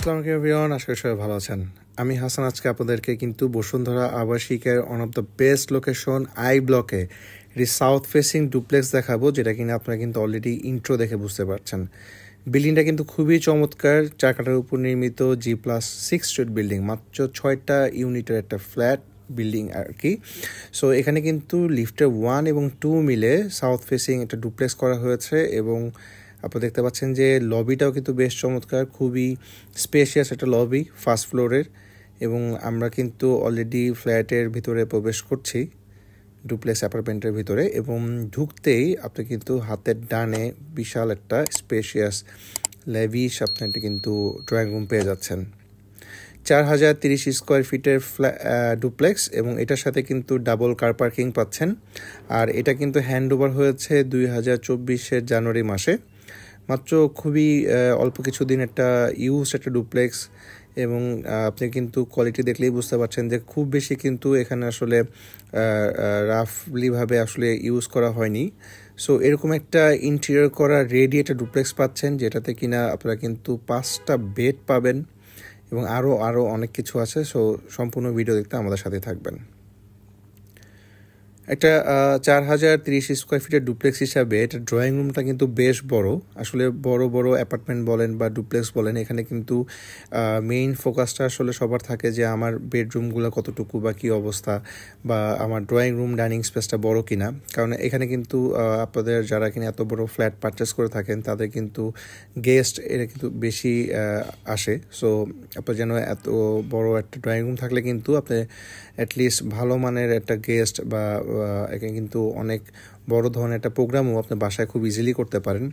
আসসালামু আলাইকুম এভরিওয়ান, আশা করি সবাই ভালো আছেন। আমি হাসান আজকে আপনাদেরকে কিন্তু বসুন্ধরা আবাসিকের one of the best location I ব্লকে এটি সাউথ ফেসিং ডুপ্লেক্স দেখাবো, যেটা কিনা আপনারা কিন্তু অলরেডি ইন্ট্রো দেখে বুঝতে পারছেন। বিল্ডিংটা কিন্তু খুবই চমৎকার, 4 কাঠার উপর নির্মিত G+6 স্ট্রিট বিল্ডিং, মাত্র 6টা ইউনিটের একটা ফ্ল্যাট বিল্ডিং আর কি। সো এখানে কিন্তু লিফটের 1 এবং 2 মিলে সাউথ ফেসিং একটা ডুপ্লেক্স করা হয়েছে এবং আপনারা দেখতে পাচ্ছেন যে লবিটাও কিন্তু বেশ চমৎকার, খুবই স্পেশিয়াস একটা লবি ফার্স্ট ফ্লোরের। এবং আমরা কিন্তু অলরেডি ফ্ল্যাটের ভিতরে প্রবেশ করছি, ডুপ্লেক্স অ্যাপার্টমেন্টের ভিতরে, এবং ঢুকতেই আপনি কিন্তু হাতের ডানে বিশাল একটা স্পেশিয়াস লেভিশ আপনি কিন্তু ড্রয়িং রুম পেয়ে যাচ্ছেন। 4030 স্কোয়ার ফিটের ডুপ্লেক্স, এবং এটার সাথে কিন্তু ডাবল কার পার্কিং পাচ্ছেন। আর এটা কিন্তু হ্যান্ড ওভার হয়েছে 2024 জানুয়ারি মাসে, মাত্র খুবই অল্প কিছুদিন একটা ইউজ একটা ডুপ্লেক্স। এবং আপনি কিন্তু কোয়ালিটি দেখলেই বুঝতে পারছেন যে খুব বেশি কিন্তু এখানে আসলে রাফলিভাবে আসলে ইউজ করা হয়নি। সো এরকম একটা ইন্টেরিয়র করা রেডি একটা ডুপ্লেক্স পাচ্ছেন, যেটাতে কিনা আপনারা কিন্তু 5টা বেড পাবেন এবং আরও অনেক কিছু আছে। সো সম্পূর্ণ ভিডিও দেখতে আমাদের সাথে থাকবেন। একটা 4030 স্কোয়ার ফিটের ডুপ্লেক্স হিসাবে এটা ড্রয়িং রুমটা কিন্তু বেশ বড়। আসলে বড় বড় অ্যাপার্টমেন্ট বলেন বা ডুপ্লেক্স বলেন, এখানে কিন্তু মেইন ফোকাসটা আসলে সবার থাকে যে আমার বেডরুমগুলো কতটুকু বা কী অবস্থা, বা আমার ড্রয়িং রুম ডাইনিং স্পেসটা বড় কিনা। কারণ এখানে কিন্তু আপনাদের যারা কিনা এত বড় ফ্ল্যাট পারচেস করে থাকেন তাদের কিন্তু গেস্ট এরা কিন্তু বেশি আসে। সো আপনার যেন এত বড় একটা ড্রয়িং রুম থাকলে কিন্তু আপনি অ্যাটলিস্ট ভালো মানের একটা গেস্ট বা এখানে কিন্তু অনেক বড় ধরনের একটা প্রোগ্রামও আপনি বাসায় খুব ইজিলি করতে পারেন।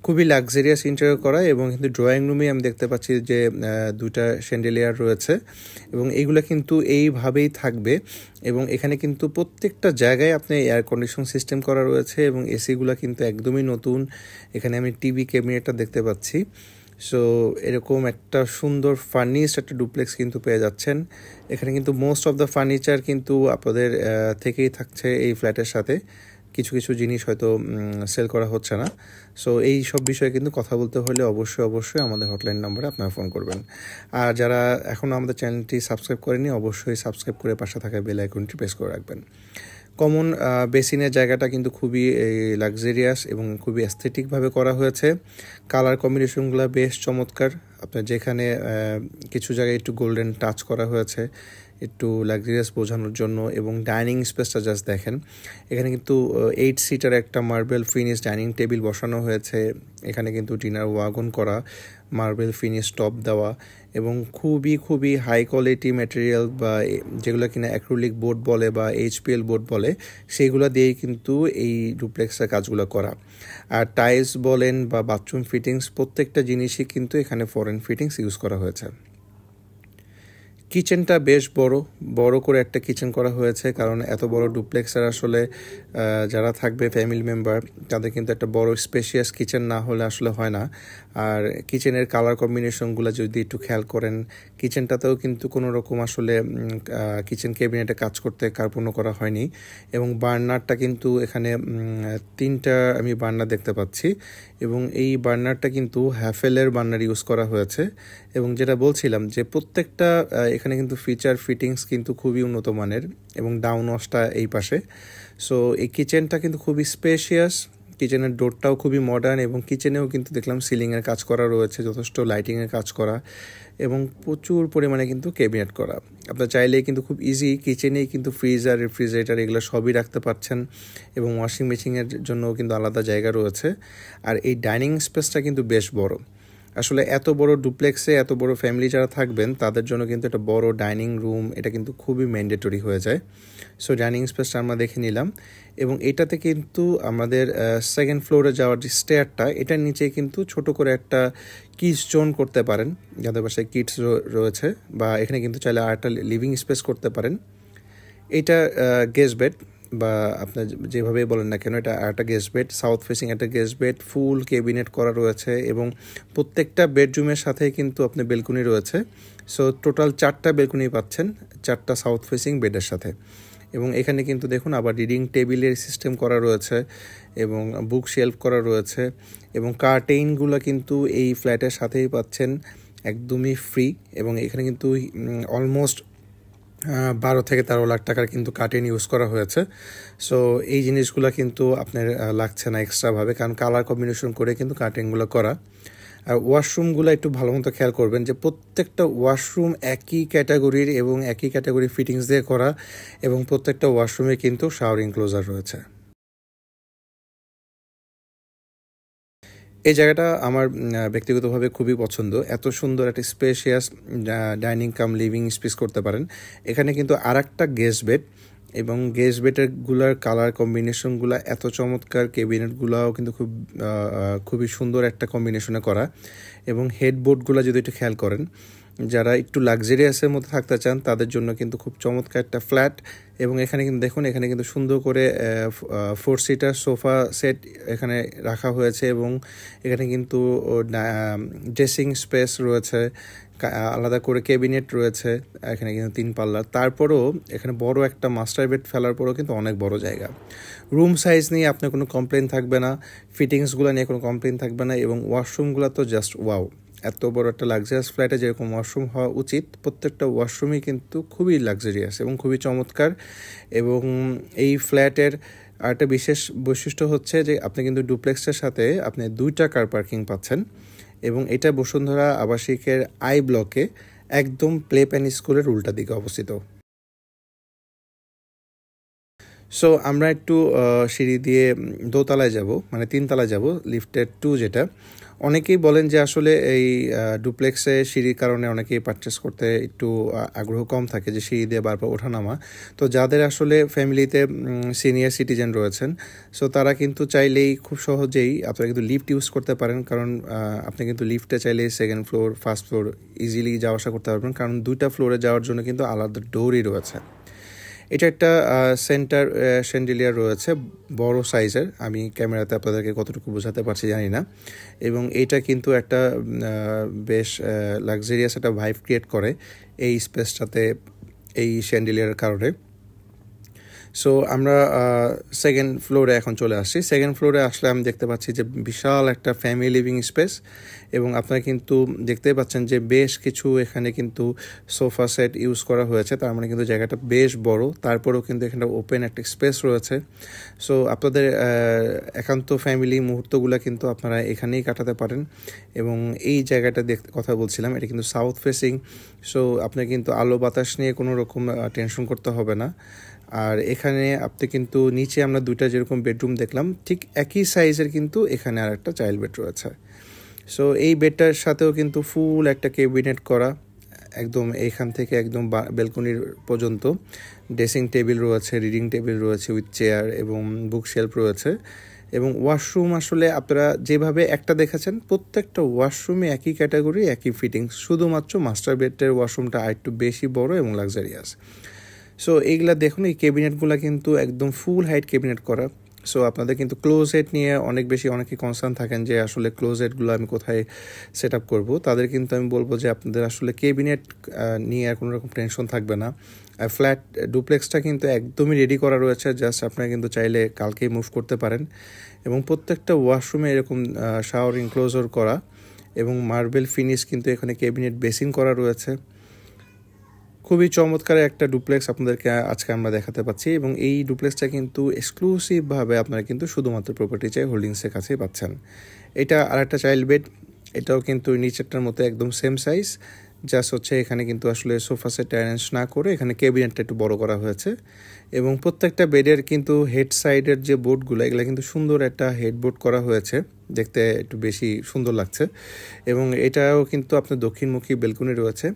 খুবই লাক্সারিয়াস ইন্টেরিয়র করা, এবং কিন্তু ড্রয়িং রুমে আমি দেখতে পাচ্ছি যে 2টা শ্যান্ডেলিয়ার রয়েছে এবং এইগুলো কিন্তু এইভাবেই থাকবে। এবং এখানে কিন্তু প্রত্যেকটা জায়গায় আপনি এয়ার কন্ডিশন সিস্টেম করা রয়েছে এবং এসিগুলো কিন্তু একদমই নতুন। এখানে আমি টিভি ক্যাবিনেটটা দেখতে পাচ্ছি। সো এরকম একটা সুন্দর ফার্নিশড একটা ডুপ্লেক্স কিন্তু পেয়ে যাচ্ছেন। এখানে কিন্তু মোস্ট অফ দ্য ফার্নিচার কিন্তু আপনাদের থেকেই থাকছে এই ফ্ল্যাটের সাথে, কিছু কিছু জিনিস হয়তো সেল করা হচ্ছে না। সো এই সব বিষয়ে কিন্তু কথা বলতে হলে অবশ্যই আমাদের হটলাইন নম্বরে আপনারা ফোন করবেন। আর যারা এখনও আমাদের চ্যানেলটি সাবস্ক্রাইব করেনি, অবশ্যই সাবস্ক্রাইব করে পাশে থাকা বেল আইকনটি প্রেস করে রাখবেন। কমন বেসিনের জায়গাটা কিন্তু খুবই লাক্সারিয়াস এবং খুবই অ্যাস্থেটিকভাবে করা হয়েছে। কালার কম্বিনেশনগুলো বেশ চমৎকার। আপনার যেখানে কিছু জায়গায় একটু গোল্ডেন টাচ করা হয়েছে একটু লাক্সারিয়াস বোঝানোর জন্য, এবং ডাইনিং স্পেসটা জাস্ট দেখেন। এখানে কিন্তু 8 সিটার একটা মার্বেল ফিনিশ ডাইনিং টেবিল বসানো হয়েছে। এখানে কিন্তু ডিনার ওয়াগন করা, মার্বেল ফিনিশ টপ দেওয়া, এবং খুবই হাই কোয়ালিটি ম্যাটেরিয়াল বা যেগুলো কিনা অ্যাক্রিলিক বোর্ড বলে বা HPL বোর্ড বলে, সেইগুলো দিয়েই কিন্তু এই ডুপ্লেক্সের কাজগুলো করা। আর টাইলস বলেন বা বাথরুম ফিটিংস, প্রত্যেকটা জিনিসই কিন্তু এখানে ফরেন ফিটিংস ইউজ করা হয়েছে। কিচেনটা বেশ বড় করে একটা কিচেন করা হয়েছে, কারণ এত বড় ডুপ্লেক্সের আসলে যারা থাকবে ফ্যামিলি মেম্বার তাদের কিন্তু একটা বড় স্পেশিয়াস কিচেন না হলে আসলে হয় না। আর কিচেনের কালার কম্বিনেশনগুলো যদি একটু খেয়াল করেন, কিচেনটাতেও কিন্তু কোনো রকম আসলে কিচেন ক্যাবিনেটে কাজ করতে কার্পণ্য করা হয়নি। এবং বার্নারটা কিন্তু এখানে 3টা আমি বার্নার দেখতে পাচ্ছি, এবং এই বার্নারটা কিন্তু হ্যাফেলের বার্নার ইউজ করা হয়েছে। এবং যেটা বলছিলাম যে প্রত্যেকটা এখানে কিন্তু ফিচার ফিটিংস কিন্তু খুবই উন্নত মানের, এবং ডাউন ওয়াশটা এই পাশে। সো এই কিচেনটা কিন্তু খুবই স্পেশিয়াস, কিচেনের ডোরটাও খুবই মডার্ন, এবং কিচেনেও কিন্তু দেখলাম সিলিংয়ের কাজ করা রয়েছে, যথেষ্ট লাইটিংয়ের কাজ করা, এবং প্রচুর পরিমাণে কিন্তু ক্যাবিনেট করা। আপনার চাইলেই কিন্তু খুব ইজি কিচেনেই কিন্তু ফ্রিজার রেফ্রিজারেটর এগুলো সবই রাখতে পারছেন, এবং ওয়াশিং মেশিনের জন্যও কিন্তু আলাদা জায়গা রয়েছে। আর এই ডাইনিং স্পেসটা কিন্তু বেশ বড়। আসলে এত বড় ডুপ্লেক্সে এত বড় ফ্যামিলি যারা থাকবেন তাদের জন্য কিন্তু একটা বড় ডাইনিং রুম এটা কিন্তু খুবই ম্যান্ডেটরি হয়ে যায়। সো ডাইনিং স্পেসটা আমরা দেখে নিলাম, এবং এটাতে কিন্তু আমাদের সেকেন্ড ফ্লোরে যাওয়ার যে স্টেয়ারটা, এটার নিচে কিন্তু ছোট করে একটা কিডস জোন করতে পারেন, যাদের বাসায় কিডস রয়েছে, বা এখানে কিন্তু চাইলে আরেকটা লিভিং স্পেস করতে পারেন। এটা গেস্ট বেড, বা আপনার যেভাবে বলেন না কেন, এটা একটা গেস্ট বেড, সাউথ ফেসিং একটা গেস্ট বেড, ফুল ক্যাবিনেট করা রয়েছে, এবং প্রত্যেকটা বেডরুমের সাথে কিন্তু আপনি বেলকনি রয়েছে। সো টোটাল 4টা বেলকনি পাচ্ছেন 4টা সাউথ ফেসিং বেডের সাথে। এবং এখানে কিন্তু দেখুন আবার রিডিং টেবিলের সিস্টেম করা রয়েছে, এবং বুক শেলফ করা রয়েছে, এবং কার্টেইনগুলো কিন্তু এই ফ্ল্যাটের সাথেই পাচ্ছেন। একদমই ফ্রি, এবং এখানে কিন্তু অলমোস্ট 12 থেকে 13 লাখ টাকার কিন্তু কার্টেন ইউজ করা হয়েছে। সো এই জিনিসগুলো কিন্তু আপনার লাগছে না এক্সট্রাভাবে, কারণ কালার কম্বিনেশন করে কিন্তু কার্টেনগুলো করা। আর ওয়াশরুমগুলো একটু ভালো মতো খেয়াল করবেন যে প্রত্যেকটা ওয়াশরুম একই ক্যাটাগরির এবং একই ক্যাটাগরি ফিটিংস দিয়ে করা, এবং প্রত্যেকটা ওয়াশরুমে কিন্তু শাওয়ার ইনক্লোজার রয়েছে। এই জায়গাটা আমার ব্যক্তিগতভাবে খুবই পছন্দ। এত সুন্দর একটা স্পেশিয়াস ডাইনিং কাম লিভিং স্পেস করতে পারেন। এখানে কিন্তু আরেকটা গেস্ট বেড, এবং গেস্ট বেডেরগুলোর কালার কম্বিনেশনগুলো এত চমৎকার, ক্যাবিনেটগুলোও কিন্তু খুবই সুন্দর একটা কম্বিনেশনে করা। এবং হেডবোর্ডগুলো যদি একটু খেয়াল করেন, যারা একটু লাক্সারিয়াসের মধ্যে থাকতে চান তাদের জন্য কিন্তু খুব চমৎকার একটা ফ্ল্যাট। এবং এখানে কিন্তু দেখুন, এখানে কিন্তু সুন্দর করে 4 সিটার সোফা সেট এখানে রাখা হয়েছে, এবং এখানে কিন্তু ড্রেসিং স্পেস রয়েছে, আলাদা করে ক্যাবিনেট রয়েছে, এখানে কিন্তু 3 পাল্লার। তারপরেও এখানে বড় একটা মাস্টার বেড ফেলার পরেও কিন্তু অনেক বড় জায়গা। রুম সাইজ নিয়ে আপনার কোনো কমপ্লেন থাকবে না, ফিটিংসগুলো নিয়ে কোনো কমপ্লেন থাকবে না, এবং ওয়াশরুমগুলো তো জাস্ট ওয়াও। এত বড় একটা লাক্সারিয়াস ফ্ল্যাটে যেরকম ওয়াশরুম হওয়া উচিত, প্রত্যেকটা ওয়াশরুমই কিন্তু খুবই লাক্সারিয়াস এবং খুবই চমৎকার। এবং এই ফ্ল্যাটের আরেকটা বিশেষ বৈশিষ্ট্য হচ্ছে যে আপনি কিন্তু ডুপ্লেক্সের সাথে আপনি 2টা কার পার্কিং পাচ্ছেন, এবং এটা বসুন্ধরা আবাসিকের আই ব্লকে একদম প্লে প্যান স্কুলের উল্টা দিকে অবস্থিত। সো আমরা একটু সিঁড়ি দিয়ে দোতলায় যাব, মানে 3 তলায় যাব, লিফটের 2 যেটা। অনেকেই বলেন যে আসলে এই ডুপ্লেক্সে সিঁড়ির কারণে অনেকেই পারচেস করতে একটু আগ্রহ কম থাকে, যে সিঁড়ি দিয়ে বারবার ওঠানামা। তো যাদের আসলে ফ্যামিলিতে সিনিয়র সিটিজেন রয়েছেন, সো তারা কিন্তু চাইলেই খুব সহজেই আপনারা কিন্তু লিফট ইউজ করতে পারেন, কারণ আপনি কিন্তু লিফটে চাইলেই 2nd floor 1st floor easily যাওয়া আসা করতে পারবেন, কারণ 2টা ফ্লোরে যাওয়ার জন্য কিন্তু আলাদা ডোরই রয়েছে। এটা একটা সেন্টার শ্যান্ডিলিয়ার রয়েছে, বড় সাইজের। আমি ক্যামেরাতে আপনাদেরকে কতটুকু বোঝাতে পারছি জানি না। এবং এটা কিন্তু একটা বেশ লাক্সারিয়াস একটা ভাইব ক্রিয়েট করে এই স্পেসটাতে, এই শ্যান্ডিলিয়ারের কারণে। সো আমরা 2nd ফ্লোরে এখন চলে আসছি। 2nd ফ্লোরে আসলে আমি দেখতে পাচ্ছি যে বিশাল একটা ফ্যামিলি লিভিং স্পেস, এবং আপনারা কিন্তু দেখতেই পাচ্ছেন যে বেশ কিছু এখানে কিন্তু সোফা সেট ইউজ করা হয়েছে, তার মানে কিন্তু জায়গাটা বেশ বড়। তারপরেও কিন্তু এখানে ওপেন একটা স্পেস রয়েছে। সো আপনাদের একান্ত ফ্যামিলি মুহূর্তগুলো কিন্তু আপনারা এখানেই কাটাতে পারেন। এবং এই জায়গাটা দেখতে কথা বলছিলাম, এটা কিন্তু সাউথ ফেসিং। সো আপনার কিন্তু আলো বাতাস নিয়ে কোনো রকম টেনশন করতে হবে না। আর এখানে আপনি কিন্তু নিচে আমরা 2টা যেরকম বেডরুম দেখলাম, ঠিক একই সাইজের কিন্তু এখানে আর একটা চাইল্ড বেড রয়েছে। সো এই বেডটার সাথেও কিন্তু ফুল একটা ক্যাবিনেট করা, একদম এইখান থেকে একদম ব্যালকনির পর্যন্ত। ড্রেসিং টেবিল রয়েছে, রিডিং টেবিল রয়েছে উইথ চেয়ার, এবং বুক শেলফ রয়েছে। এবং ওয়াশরুম আসলে আপনারা যেভাবে একটা দেখেছেন, প্রত্যেকটা ওয়াশরুমে একই ক্যাটাগরি, একই ফিটিংস, শুধুমাত্র মাস্টার বেডের ওয়াশরুমটা আরেকটু বেশি বড় এবং লাক্সারিয়াস। সো এইগুলা দেখুন, এই ক্যাবিনেটগুলো কিন্তু একদম ফুল হাইট ক্যাবিনেট করা। সো আপনাদের কিন্তু ক্লোজেট নিয়ে অনেকে কনসার্ন থাকেন যে আসলে ক্লোজেটগুলো আমি কোথায় সেট আপ করবো। তাদের কিন্তু আমি বলবো যে আপনাদের আসলে ক্যাবিনেট নিয়ে আর কোনো রকম টেনশন থাকবে না। ফ্ল্যাট ডুপ্লেক্সটা কিন্তু একদমই রেডি করা রয়েছে, জাস্ট আপনারা কিন্তু চাইলে কালকেই মুভ করতে পারেন। এবং প্রত্যেকটা ওয়াশরুমে এরকম শাওয়ার ইনক্লোজার করা, এবং মার্বেল ফিনিশ কিন্তু এখানে ক্যাবিনেট বেসিন করা রয়েছে। খুবই চমৎকার একটা ডুপ্লেক্স আপনাদেরকে আজকে আমরা দেখাতে পাচ্ছি, এবং এই ডুপ্লেক্সটা কিন্তু এক্সক্লুসিভভাবে আপনারা কিন্তু শুধুমাত্র প্রপার্টি চাই হোল্ডিংসের কাছেই পাচ্ছেন। এটা আর একটা চাইল্ড বেড, এটাও কিন্তু নিচেরটার মতো একদম সেম সাইজ, জাস্ট হচ্ছে এখানে কিন্তু আসলে সোফা সেট অ্যারেঞ্জ না করে এখানে ক্যাবিনেটটা একটু বড় করা হয়েছে। এবং প্রত্যেকটা বেডের কিন্তু হেড সাইডের যে বোর্ডগুলো, এগুলো কিন্তু সুন্দর একটা হেডবোর্ড করা হয়েছে, দেখতে একটু বেশি সুন্দর লাগছে। এবং এটাও কিন্তু আপনার দক্ষিণমুখী বেলকুনি রয়েছে।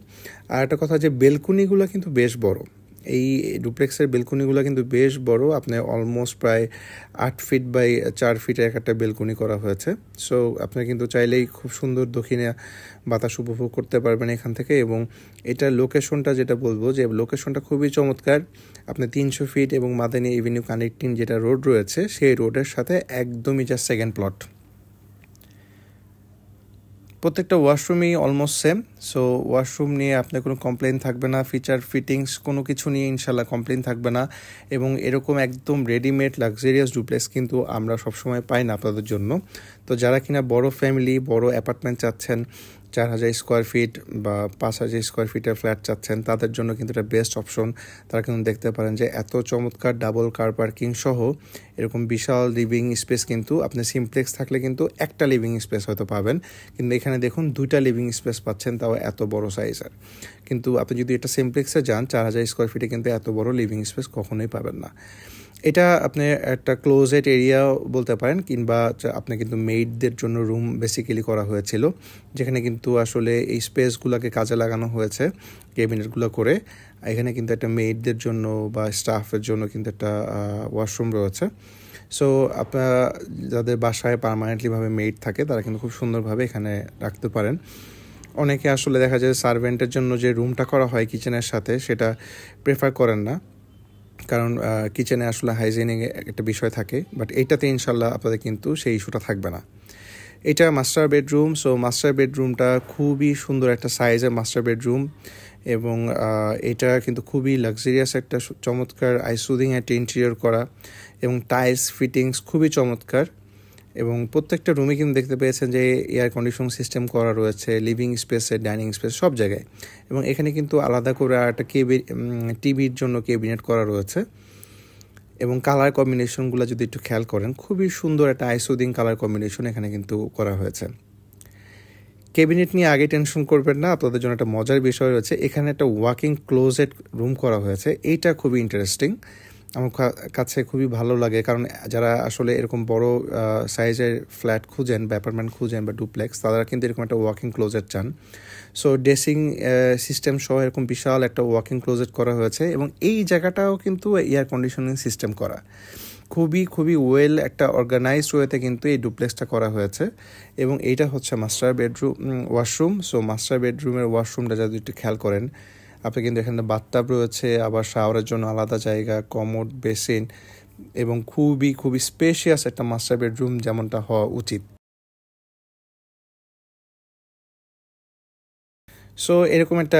আর একটা কথা যে বেলকুনিগুলো কিন্তু বেশ বড়, এই ডুপ্লেক্সের বেলকুনিগুলো কিন্তু বেশ বড়, আপনি অলমোস্ট প্রায় 8 ফিট বাই 4 ফিটের একটা বেলকুনি করা হয়েছে। সো আপনি কিন্তু চাইলেই খুব সুন্দর দক্ষিণে বাতাস উপভোগ করতে পারবেন এখান থেকে। এবং এটার লোকেশনটা যেটা বলবো, যে লোকেশনটা খুবই চমৎকার। আপনি 300 ফিট এবং মাদানী এভিনিউ কানেক্টিং যেটা রোড রয়েছে, সেই রোডের সাথে একদমই জাস্ট 2nd প্লট। প্রত্যেকটা ওয়াশরুমই অলমোস্ট সেম। সো ওয়াশরুম নিয়ে আপনার কোনো কমপ্লেন থাকবে না, ফিচার ফিটিংস কোনো কিছু নিয়ে ইনশাল্লাহ কমপ্লেন থাকবে না। এবং এরকম একদম রেডিমেড লাক্সারিয়াস ডুপ্লেক্স কিন্তু আমরা সবসময় পাই না আপনাদের জন্য। তো যারা কিনা বড় ফ্যামিলি, বড় অ্যাপার্টমেন্ট চাচ্ছেন, 4000 স্কোয়ার ফিট বা 5000 স্কোয়ার ফিটের ফ্ল্যাট চাচ্ছেন, তাদের জন্য কিন্তু এটা বেস্ট অপশন। তারা কিন্তু দেখতে পারেন যে এত চমৎকার ডাবল কার পার্কিং সহ এরকম বিশাল লিভিং স্পেস, কিন্তু আপনি সিমপ্লেক্স থাকলে কিন্তু একটা লিভিং স্পেস হয়তো পাবেন, কিন্তু এখানে দেখুন 2টা লিভিং স্পেস পাচ্ছেন, তাও এত বড় সাইজের। কিন্তু আপনি যদি এটা সিমপ্লেক্সে যান 4000 স্কোয়ার ফিটে কিন্তু এত বড় লিভিং স্পেস কখনোই পাবেন না। এটা আপনি একটা ক্লোজেড এরিয়া বলতে পারেন, কিংবা আপনি কিন্তু মেইডদের জন্য রুম বেসিক্যালি করা হয়েছিল, যেখানে কিন্তু আসলে এই স্পেসগুলোকে কাজে লাগানো হয়েছে ক্যাবিনেটগুলো করে। এখানে কিন্তু একটা মেইডদের জন্য বা স্টাফের জন্য কিন্তু একটা ওয়াশরুম রয়েছে। সো আপনারা যাদের বাসায় পার্মানেন্টলিভাবে মেইড থাকে তারা কিন্তু খুব সুন্দরভাবে এখানে রাখতে পারেন। অনেকে আসলে দেখা যায় সার্ভেন্টের জন্য যে রুমটা করা হয় কিচেনের সাথে, সেটা প্রেফার করেন না, কারণ কিচেনে আসলে হাইজিনিক একটা বিষয় থাকে। বাট এইটাতে ইনশাল্লাহ আপনাদের কিন্তু সেই ইস্যুটা থাকবে না। এটা মাস্টার বেডরুম। সো মাস্টার বেডরুমটা খুবই সুন্দর একটা সাইজের মাস্টার বেডরুম, এবং এটা কিন্তু খুবই লাক্সারিয়াস একটা চমৎকার আইসুদিং একটা ইন্টেরিয়র করা, এবং টাইলস ফিটিংস খুবই চমৎকার। এবং প্রত্যেকটা রুমে কিন্তু দেখতে পেয়েছেন যে এয়ার কন্ডিশন সিস্টেম করা রয়েছে, লিভিং স্পেসে, ডাইনিং স্পেস, সব জায়গায়। এবং এখানে কিন্তু আলাদা করে একটা টিভির জন্য ক্যাবিনেট করা রয়েছে। এবং কালার কম্বিনেশনগুলো যদি একটু খেয়াল করেন, খুবই সুন্দর একটা আইসুদিং কালার কম্বিনেশন এখানে কিন্তু করা হয়েছে। ক্যাবিনেট নিয়ে আগে টেনশন করবেন না, আপনাদের জন্য একটা মজার বিষয় রয়েছে। এখানে একটা ওয়াকিং ক্লোজেট রুম করা হয়েছে, এইটা খুবই ইন্টারেস্টিং, আমার কাছে খুবই ভালো লাগে। কারণ যারা আসলে এরকম বড় সাইজের ফ্ল্যাট খুঁজেন বা অ্যাপার্টমেন্ট খুঁজেন বা ডুপ্লেক্স, তারা কিন্তু এরকম একটা ওয়াকিং ক্লোজেট চান। সো ড্রেসিং সিস্টেম সহ এরকম বিশাল একটা ওয়াকিং ক্লোজেট করা হয়েছে, এবং এই জায়গাটাও কিন্তু এয়ার কন্ডিশনিং সিস্টেম করা। খুবই খুবই ওয়েল একটা অর্গানাইজড ওয়েতে কিন্তু এই ডুপ্লেক্সটা করা হয়েছে। এবং এইটা হচ্ছে master bedroom washroom. So master বেডরুমের ওয়াশরুমটা যদি একটু খেয়াল করেন, আপনি কিন্তু এখানে বাথটাব রয়েছে, আবার শাওয়ারের জন্য আলাদা জায়গা, কমোড, বেসিন, এবং খুবই খুবই স্পেশিয়াস একটা মাস্টার বেডরুম যেমনটা হওয়া উচিত। সো এরকম একটা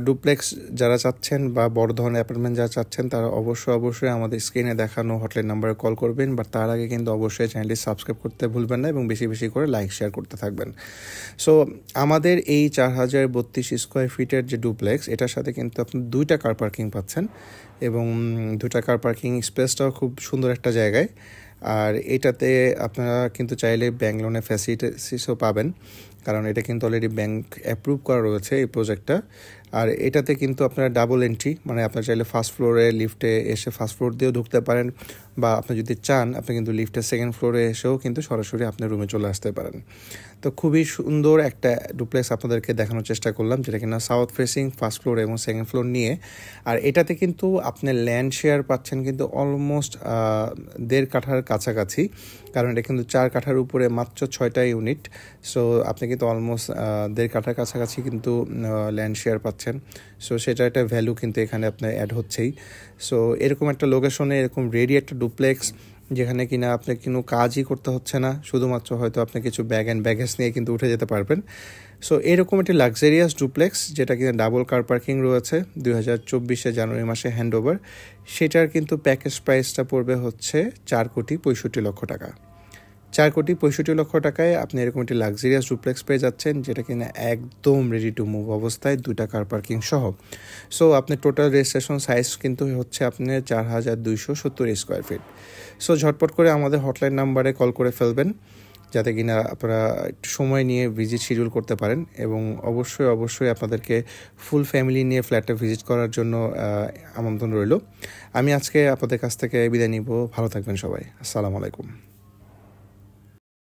ডুপ্লেক্স যারা চাচ্ছেন বা বড় ধরনের অ্যাপার্টমেন্ট যারা চাচ্ছেন, তারা অবশ্যই আমাদের স্ক্রিনে দেখানো হটলাইন নাম্বারে কল করবেন। বাট তার আগে কিন্তু অবশ্যই চ্যানেলটি সাবস্ক্রাইব করতে ভুলবেন না, এবং বেশি বেশি করে লাইক শেয়ার করতে থাকবেন। সো আমাদের এই 4032 স্কোয়ার ফিটের যে ডুপ্লেক্স, এটার সাথে কিন্তু আপনি 2টা কার পার্কিং পাচ্ছেন, এবং 2টা কার পার্কিং স্পেসটাও খুব সুন্দর একটা জায়গায়। আর এটাতে আপনারা কিন্তু চাইলে ব্যাংক লোনের ফ্যাসিলিটিসও পাবেন, কারণ এটা কিন্তু অলরেডি ব্যাংক অ্যাপ্রুভ করা রয়েছে এই প্রজেক্টটা। আর এটাতে কিন্তু আপনারা ডাবল এন্ট্রি, মানে আপনার চাইলে ফার্স্ট ফ্লোরে লিফটে এসে ফার্স্ট ফ্লোর দিয়েও ঢুকতে পারেন, বা আপনি যদি চান আপনি কিন্তু লিফটের সেকেন্ড ফ্লোরে এসেও কিন্তু সরাসরি আপনার রুমে চলে আসতে পারেন। তো খুবই সুন্দর একটা ডুপ্লেক্স আপনাদেরকে দেখানোর চেষ্টা করলাম, যেটা কিনা সাউথ ফেসিং, ফার্স্ট ফ্লোর এবং সেকেন্ড ফ্লোর নিয়ে। আর এটাতে কিন্তু আপনি ল্যান্ড শেয়ার পাচ্ছেন কিন্তু অলমোস্ট 1.5 কাঠার কাছাকাছি, কারণ এটা কিন্তু 4 কাঠার উপরে মাত্র 6টা ইউনিট। সো আপনি কিন্তু অলমোস্ট 1.5 কাঠার কাছাকাছি কিন্তু ল্যান্ড শেয়ার পাচ্ছেন। সো সেটা একটা ভ্যালু কিন্তু এখানে আপনার অ্যাড হচ্ছেই। সো এরকম একটা লোকেশনে এরকম রেডি একটা ডুপ্লেক্স, যেখানে কিনা আপনার কোনো কাজই করতে হচ্ছে না, শুধুমাত্র হয়তো আপনি কিছু ব্যাগ অ্যান্ড ব্যাগেজ নিয়ে কিন্তু উঠে যেতে পারবেন। সো এরকম একটি লাক্সারিয়াস ডুপ্লেক্স, যেটা কিনা ডাবল কার পার্কিং রয়েছে, 2024 জানুয়ারি মাসে হ্যান্ড ওভার। সেটার কিন্তু প্যাকেজ প্রাইসটা পড়বে হচ্ছে 4,65,00,000 টাকা। 4,65,00,000 টাকায় আপনি এরকম একটি লাক্সারিয়াস ডুপ্লেক্স পেয়ে যাচ্ছেন, যেটা কিনা একদম রেডি টু মুভ অবস্থায়, 2টা কার পার্কিং সহ। সো আপনার টোটাল রেজিস্ট্রেশন সাইজ কিন্তু হচ্ছে আপনার 4,270 স্কোয়ার ফিট। সো ঝটপট করে আমাদের হটলাইন নাম্বারে কল করে ফেলবেন, যাতে কিনা আপনারা একটু সময় নিয়ে ভিজিট শিডিউল করতে পারেন। এবং অবশ্যই আপনাদেরকে ফুল ফ্যামিলি নিয়ে ফ্ল্যাটটা ভিজিট করার জন্য আমন্ত্রণ রইল। আমি আজকে আপনাদের কাছ থেকে বিদায় নিব। ভালো থাকবেন সবাই। আসসালামু আলাইকুম।